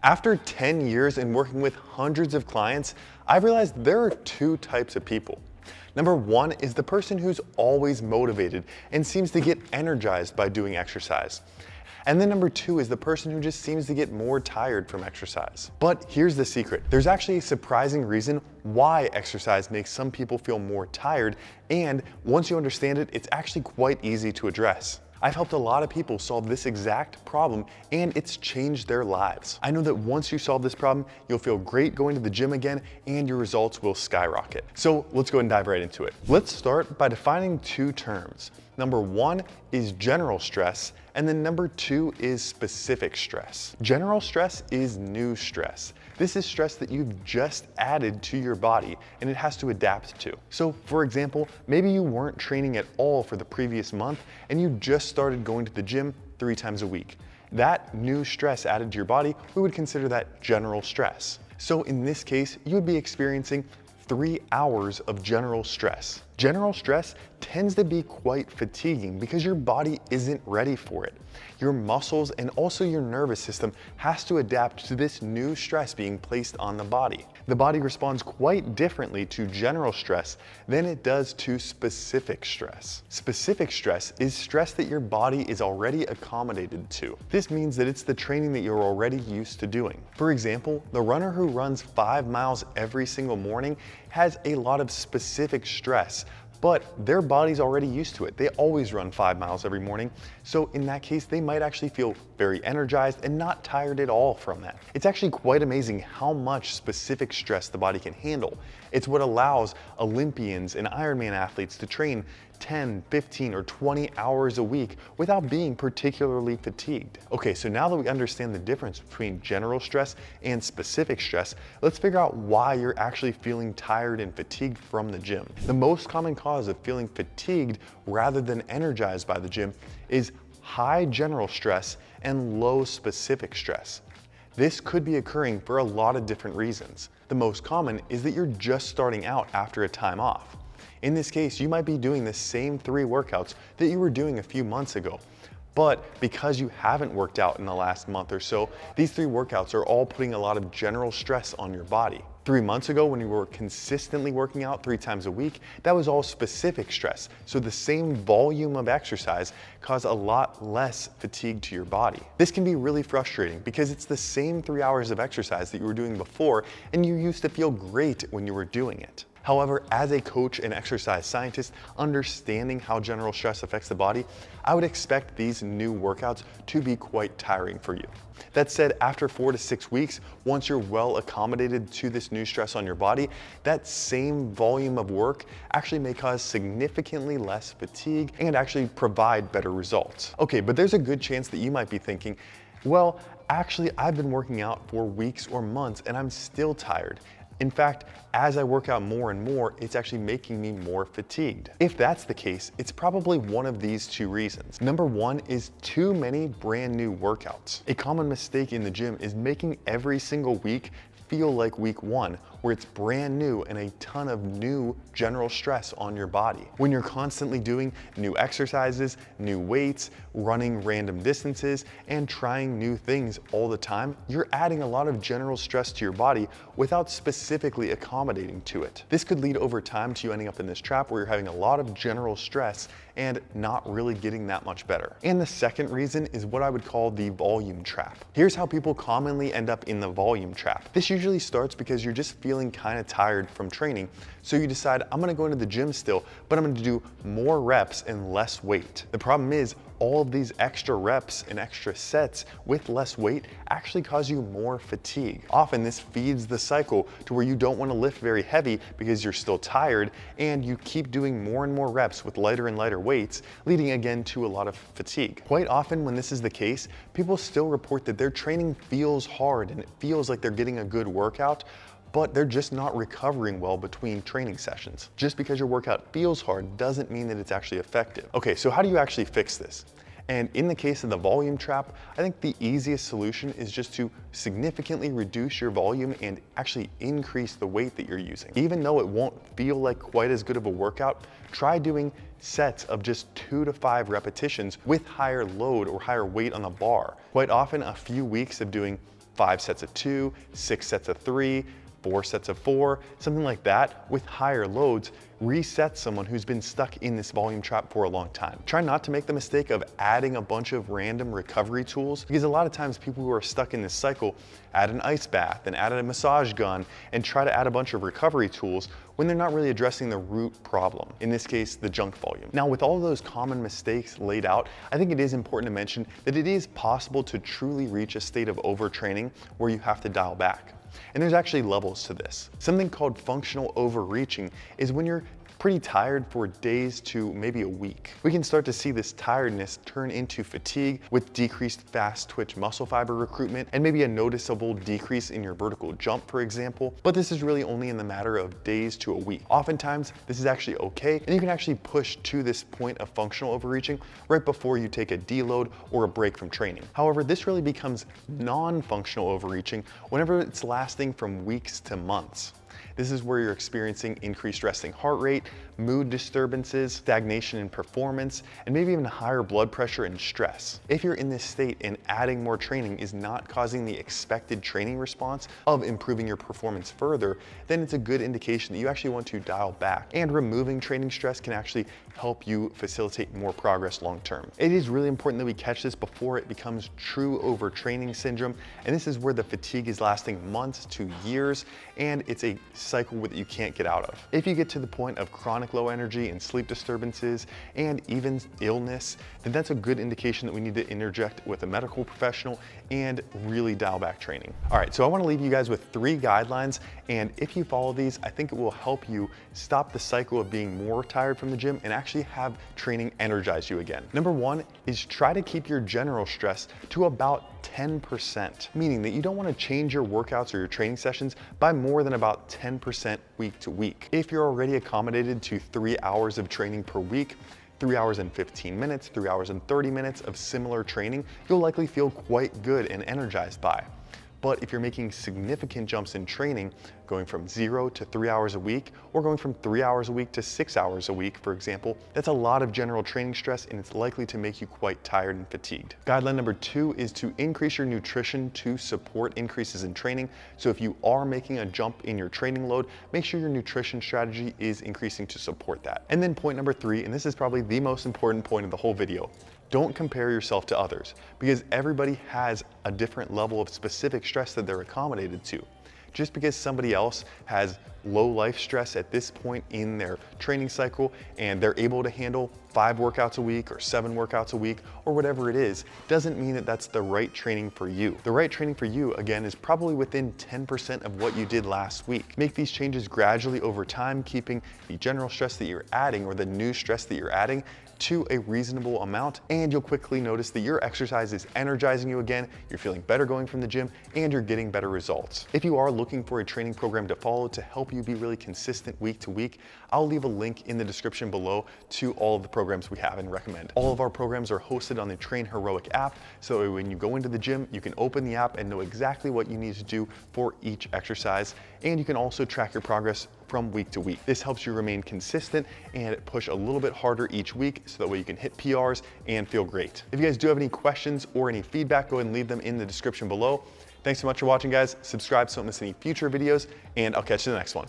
After 10 years and working with hundreds of clients, I've realized there are two types of people. Number one is the person who's always motivated and seems to get energized by doing exercise. And then number two is the person who just seems to get more tired from exercise. But here's the secret. There's actually a surprising reason why exercise makes some people feel more tired, and once you understand it, it's actually quite easy to address. I've helped a lot of people solve this exact problem, and it's changed their lives. I know that once you solve this problem, you'll feel great going to the gym again, and your results will skyrocket. So let's go ahead and dive right into it. Let's start by defining two terms. Number one is general stress, and then number two is specific stress. General stress is new stress. This is stress that you've just added to your body and it has to adapt to. So for example, maybe you weren't training at all for the previous month and you just started going to the gym 3 times a week. That new stress added to your body, we would consider that general stress. So in this case, you would be experiencing 3 hours of general stress. General stress tends to be quite fatiguing because your body isn't ready for it. Your muscles and also your nervous system has to adapt to this new stress being placed on the body. The body responds quite differently to general stress than it does to specific stress. Specific stress is stress that your body is already accommodated to. This means that it's the training that you're already used to doing. For example, the runner who runs 5 miles every single morning has a lot of specific stress, but their body's already used to it. They always run 5 miles every morning. So in that case, they might actually feel very energized and not tired at all from that. It's actually quite amazing how much specific stress the body can handle. It's what allows Olympians and Ironman athletes to train 10, 15, or 20 hours a week without being particularly fatigued. Okay, so now that we understand the difference between general stress and specific stress, let's figure out why you're actually feeling tired and fatigued from the gym. The most common cause of feeling fatigued rather than energized by the gym is high general stress and low specific stress. This could be occurring for a lot of different reasons. The most common is that you're just starting out after a time off. In this case, you might be doing the same 3 workouts that you were doing a few months ago. But because you haven't worked out in the last month or so, these 3 workouts are all putting a lot of general stress on your body. 3 months ago, when you were consistently working out 3 times a week, that was all specific stress. So the same volume of exercise caused a lot less fatigue to your body. This can be really frustrating because it's the same 3 hours of exercise that you were doing before, and you used to feel great when you were doing it. However, as a coach and exercise scientist, understanding how general stress affects the body, I would expect these new workouts to be quite tiring for you. That said, after 4 to 6 weeks, once you're well accommodated to this new stress on your body, that same volume of work actually may cause significantly less fatigue and actually provide better results. Okay, but there's a good chance that you might be thinking, well, actually, I've been working out for weeks or months and I'm still tired. In fact, as I work out more and more, it's actually making me more fatigued. If that's the case, it's probably one of these 2 reasons. Number one is too many brand new workouts. A common mistake in the gym is making every single week feel like week 1, where it's brand new and a ton of new general stress on your body. When you're constantly doing new exercises, new weights, running random distances, and trying new things all the time, you're adding a lot of general stress to your body without specifically accommodating to it. This could lead over time to you ending up in this trap where you're having a lot of general stress and not really getting that much better. And the second reason is what I would call the volume trap. Here's how people commonly end up in the volume trap. This usually starts because you're just feeling kind of tired from training, so you decide, I'm gonna go into the gym still, but I'm gonna do more reps and less weight. The problem is, all of these extra reps and extra sets with less weight actually cause you more fatigue. Often this feeds the cycle to where you don't want to lift very heavy because you're still tired, and you keep doing more and more reps with lighter and lighter weights, leading again to a lot of fatigue. Quite often when this is the case, people still report that their training feels hard and it feels like they're getting a good workout, but they're just not recovering well between training sessions. Just because your workout feels hard doesn't mean that it's actually effective. Okay, so how do you actually fix this? And in the case of the volume trap, I think the easiest solution is just to significantly reduce your volume and actually increase the weight that you're using. Even though it won't feel like quite as good of a workout, try doing sets of just 2 to 5 repetitions with higher load or higher weight on the bar. Quite often, a few weeks of doing 5 sets of 2, 6 sets of 3, 4 sets of 4, something like that with higher loads resets someone who's been stuck in this volume trap for a long time. Try not to make the mistake of adding a bunch of random recovery tools, because a lot of times people who are stuck in this cycle add an ice bath and add a massage gun and try to add a bunch of recovery tools when they're not really addressing the root problem, in this case, the junk volume. Now, with all of those common mistakes laid out, I think it is important to mention that it is possible to truly reach a state of overtraining where you have to dial back. And there's actually levels to this. Something called functional overreaching is when you're pretty tired for days to maybe a week. We can start to see this tiredness turn into fatigue with decreased fast twitch muscle fiber recruitment and maybe a noticeable decrease in your vertical jump, for example. But this is really only in the matter of days to a week. Oftentimes, this is actually okay, and you can actually push to this point of functional overreaching right before you take a deload or a break from training. However, this really becomes non-functional overreaching whenever it's lasting from weeks to months. This is where you're experiencing increased resting heart rate, mood disturbances, stagnation in performance, and maybe even higher blood pressure and stress. If you're in this state and adding more training is not causing the expected training response of improving your performance further, then it's a good indication that you actually want to dial back. And removing training stress can actually help you facilitate more progress long term. It is really important that we catch this before it becomes true overtraining syndrome, and this is where the fatigue is lasting months to years, and it's a cycle that you can't get out of. If you get to the point of chronic low energy and sleep disturbances and even illness, then that's a good indication that we need to interject with a medical professional and really dial back training. All right, so I want to leave you guys with 3 guidelines, and if you follow these, I think it will help you stop the cycle of being more tired from the gym and actually have training energize you again. Number 1 is try to keep your general stress to about 10%, meaning that you don't want to change your workouts or your training sessions by more than about 10% week to week. If you're already accommodated to 3 hours of training per week, 3 hours and 15 minutes, 3 hours and 30 minutes of similar training, you'll likely feel quite good and energized by. But if you're making significant jumps in training, going from 0 to 3 hours a week, or going from 3 hours a week to 6 hours a week, for example, that's a lot of general training stress, and it's likely to make you quite tired and fatigued. Guideline number 2 is to increase your nutrition to support increases in training. So if you are making a jump in your training load, make sure your nutrition strategy is increasing to support that. And then point number 3, and this is probably the most important point of the whole video, don't compare yourself to others, because everybody has a different level of specific stress that they're accommodated to. Just because somebody else has low life stress at this point in their training cycle and they're able to handle 5 workouts a week or 7 workouts a week or whatever it is, doesn't mean that that's the right training for you. The right training for you, again, is probably within 10% of what you did last week. Make these changes gradually over time, keeping the general stress that you're adding or the new stress that you're adding to a reasonable amount, and you'll quickly notice that your exercise is energizing you again, you're feeling better going from the gym, and you're getting better results. If you are looking for a training program to follow to help you be really consistent week to week, I'll leave a link in the description below to all of the programs we have and recommend. All of our programs are hosted on the Train Heroic app, so when you go into the gym, you can open the app and know exactly what you need to do for each exercise, and you can also track your progress from week to week. This helps you remain consistent and push a little bit harder each week so that way you can hit PRs and feel great. If you guys do have any questions or any feedback, go ahead and leave them in the description below. Thanks so much for watching, guys. Subscribe so you don't miss any future videos, and I'll catch you in the next one.